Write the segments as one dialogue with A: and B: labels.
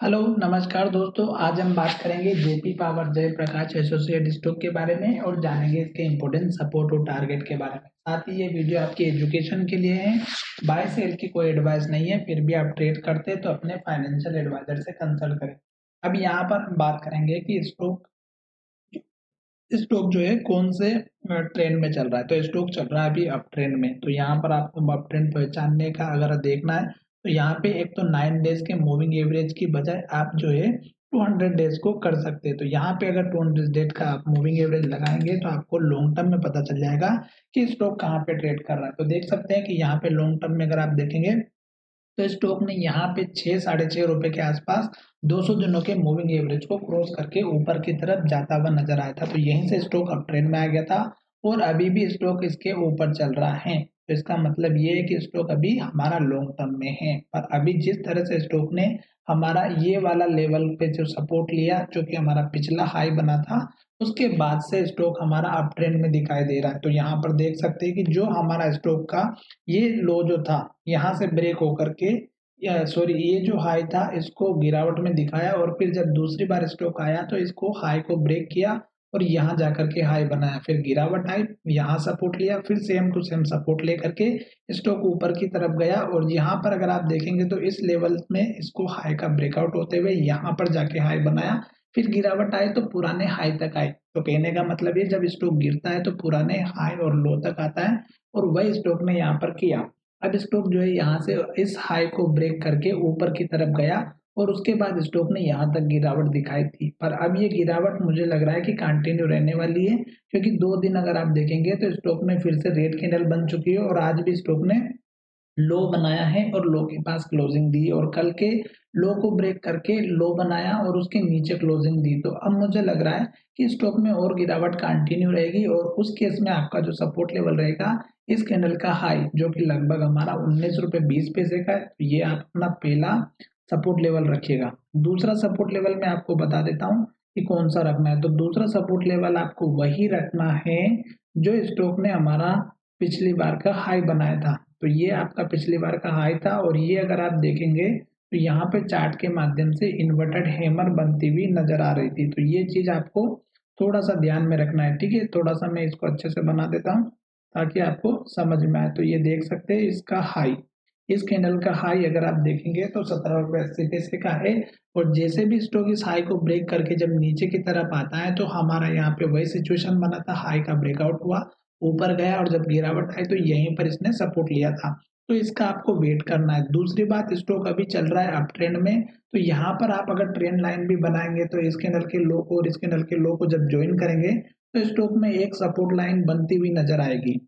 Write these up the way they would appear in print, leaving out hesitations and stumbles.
A: Hello, नमस्कार दोस्तों। आज हम बात करेंगे JP power Jaiprakash associate stock के बारे में और जानेंगे इसके इम्पोर्टेंट सपोर्ट और टारगेट के बारे में। साथ ही ये वीडियो आपकी एजुकेशन के लिए है, बाय सेल की कोई एडवाइस नहीं है। फिर भी आप ट्रेड करते हैं तो अपने फाइनेंशियल एडवाइजर से कंसल्ट करें। अब यहाँ पर हम बात करेंगे कि स्टॉक स्टॉक जो है कौन से ट्रेंड में चल रहा है। तो स्टॉक चल रहा है अभी अप ट्रेंड में। तो यहाँ पर आपको अप ट्रेंड पहचानने का अगर देखना है तो यहाँ पे एक तो 9 डेज के मूविंग एवरेज की बजाय आप जो है 200 डेज को कर सकते हैं। तो यहाँ पे अगर 200 डेज का आप मूविंग एवरेज लगाएंगे तो आपको लॉन्ग टर्म में पता चल जाएगा कि स्टॉक कहाँ पे ट्रेड कर रहा है। तो देख सकते हैं कि यहाँ पे लॉन्ग टर्म में अगर आप देखेंगे तो स्टॉक ने यहाँ पे 6-6.5 रुपए के आसपास 200 दिनों के मूविंग एवरेज को क्रॉस करके ऊपर की तरफ जाता हुआ नजर आया था। तो यहीं से स्टॉक अप ट्रेंड में आ गया था और अभी भी स्टॉक इसके ऊपर चल रहा है। तो इसका मतलब ये है कि स्टॉक अभी हमारा लॉन्ग टर्म में है। पर अभी जिस तरह से स्टॉक ने हमारा ये वाला लेवल पे जो सपोर्ट लिया, जो कि हमारा पिछला हाई बना था, उसके बाद से स्टॉक हमारा अप ट्रेंड में दिखाई दे रहा है। तो यहाँ पर देख सकते हैं कि जो हमारा स्टॉक का ये लो जो था, यहाँ से ब्रेक होकर के या सॉरी ये जो हाई था इसको गिरावट में दिखाया और फिर जब दूसरी बार स्टॉक आया तो इसको हाई को ब्रेक किया और यहाँ जाकर के हाई बनाया। फिर गिरावट आई, यहाँ सपोर्ट लिया, फिर सेम टू सेम सपोर्ट लेकर के स्टॉक ऊपर की तरफ गया और यहाँ पर अगर आप देखेंगे तो इस लेवल में इसको हाई का ब्रेकआउट होते हुए यहाँ पर जाके हाई बनाया। फिर गिरावट आए तो पुराने हाई तक आए। तो कहने का मतलब ये जब स्टॉक गिरता है तो पुराने हाई और लो तक आता है और वही स्टॉक ने यहाँ पर किया। अब स्टॉक जो है यहाँ से इस हाई को ब्रेक करके ऊपर की तरफ गया और उसके बाद स्टॉक ने यहाँ तक गिरावट दिखाई थी। पर अब ये गिरावट मुझे लग रहा है कि कंटिन्यू रहने वाली है, क्योंकि 2 दिन अगर आप देखेंगे तो स्टॉक में फिर से रेड कैंडल बन चुकी है और आज भी स्टॉक ने लो बनाया है और लो के पास क्लोजिंग दी और कल के लो को ब्रेक करके लो बनाया और उसके नीचे क्लोजिंग दी। तो अब मुझे लग रहा है कि स्टॉक में और गिरावट कंटिन्यू रहेगी और उस केस में आपका जो सपोर्ट लेवल रहेगा इस कैंडल का हाई, जो कि लगभग हमारा 19 रुपए 20 पैसे का है, तो ये आप अपना पहला सपोर्ट लेवल रखिएगा। दूसरा सपोर्ट लेवल मैं आपको बता देता हूँ कि कौन सा रखना है। तो दूसरा सपोर्ट लेवल आपको वही रखना है जो स्टॉक ने हमारा पिछली बार का हाई बनाया था। तो ये आपका पिछली बार का हाई था और ये अगर आप देखेंगे तो यहाँ पे चार्ट के माध्यम से इन्वर्टेड हैमर बनती हुई नजर आ रही थी। तो ये चीज आपको थोड़ा सा ध्यान में रखना है, ठीक है। थोड़ा सा मैं इसको अच्छे से बना देता हूँ ताकि आपको समझ में आए। तो ये देख सकते हैं इसका हाई, इस कैंडल का हाई अगर आप देखेंगे तो 17 रुपए 80 पैसे का है और जैसे भी स्टॉक इस हाई को ब्रेक करके जब नीचे की तरफ आता है तो हमारा यहाँ पे वही सिचुएशन बना था, हाई का ब्रेकआउट हुआ, ऊपर गया और जब गिरावट आई तो यहीं पर इसने सपोर्ट लिया था। तो इसका आपको वेट करना है। दूसरी बात, स्टॉक अभी चल रहा है अप ट्रेंड में, तो यहाँ पर आप अगर ट्रेंड लाइन भी बनाएंगे तो इस कैंडल के लो को और इस कैंडल के लो को जब ज्वाइन करेंगे तो स्टॉक में एक सपोर्ट लाइन बनती हुई नजर आएगी।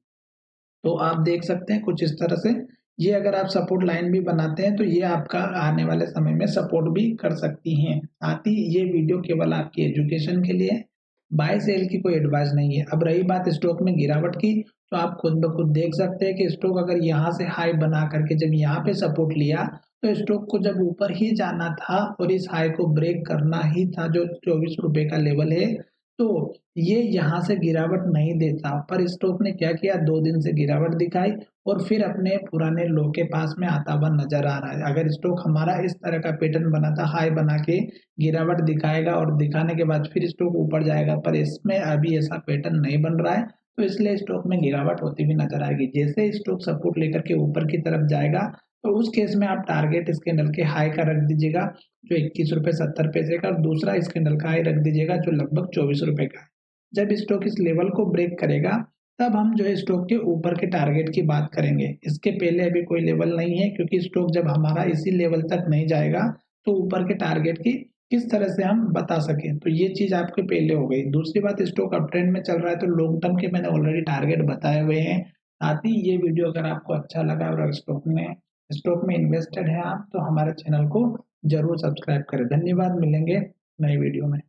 A: तो आप देख सकते हैं कुछ इस तरह से, ये अगर आप सपोर्ट लाइन भी बनाते हैं तो ये आपका आने वाले समय में सपोर्ट भी कर सकती हैं। साथ ही ये वीडियो केवल आपकी एजुकेशन के लिए है, बाय सेल की कोई एडवाइस नहीं है। अब रही बात स्टॉक में गिरावट की, तो आप खुद ब खुद देख सकते हैं कि स्टॉक अगर यहाँ से हाई बना करके जब यहाँ पे सपोर्ट लिया तो स्टॉक को जब ऊपर ही जाना था और इस हाई को ब्रेक करना ही था जो 24 रुपए का लेवल है, तो ये यहाँ से गिरावट नहीं देता। पर स्टॉक ने क्या किया, 2 दिन से गिरावट दिखाई और फिर अपने पुराने लो के पास में आता हुआ नजर आ रहा है। अगर स्टॉक हमारा इस तरह का पैटर्न बना था, हाई बना के गिरावट दिखाएगा और दिखाने के बाद फिर स्टॉक ऊपर जाएगा, पर इसमें अभी ऐसा पैटर्न नहीं बन रहा है, तो इसलिए स्टॉक में गिरावट होती हुई नजर आएगी। जैसे स्टॉक सपोर्ट लेकर के ऊपर की तरफ जाएगा तो उस केस में आप टारगेट इस कैंडल के हाई का रख दीजिएगा जो 21 रुपए 70 पैसे का, और दूसरा इस कैंडल का हाई रख दीजिएगा जो लगभग 24 रुपए का है। जब स्टॉक इस लेवल को ब्रेक करेगा तब हम जो है स्टॉक के ऊपर के टारगेट की बात करेंगे। इसके पहले अभी कोई लेवल नहीं है, क्योंकि स्टॉक जब हमारा इसी लेवल तक नहीं जाएगा तो ऊपर के टारगेट की किस तरह से हम बता सकें। तो ये चीज आपके पहले हो गई। दूसरी बात, स्टॉक अप ट्रेंड में चल रहा है तो लॉन्ग टर्म के मैंने ऑलरेडी टारगेट बताए हुए हैं। साथ ही ये वीडियो अगर आपको अच्छा लगा और स्टॉक में इन्वेस्टेड है आप, तो हमारे चैनल को जरूर सब्सक्राइब करें। धन्यवाद, मिलेंगे नई वीडियो में।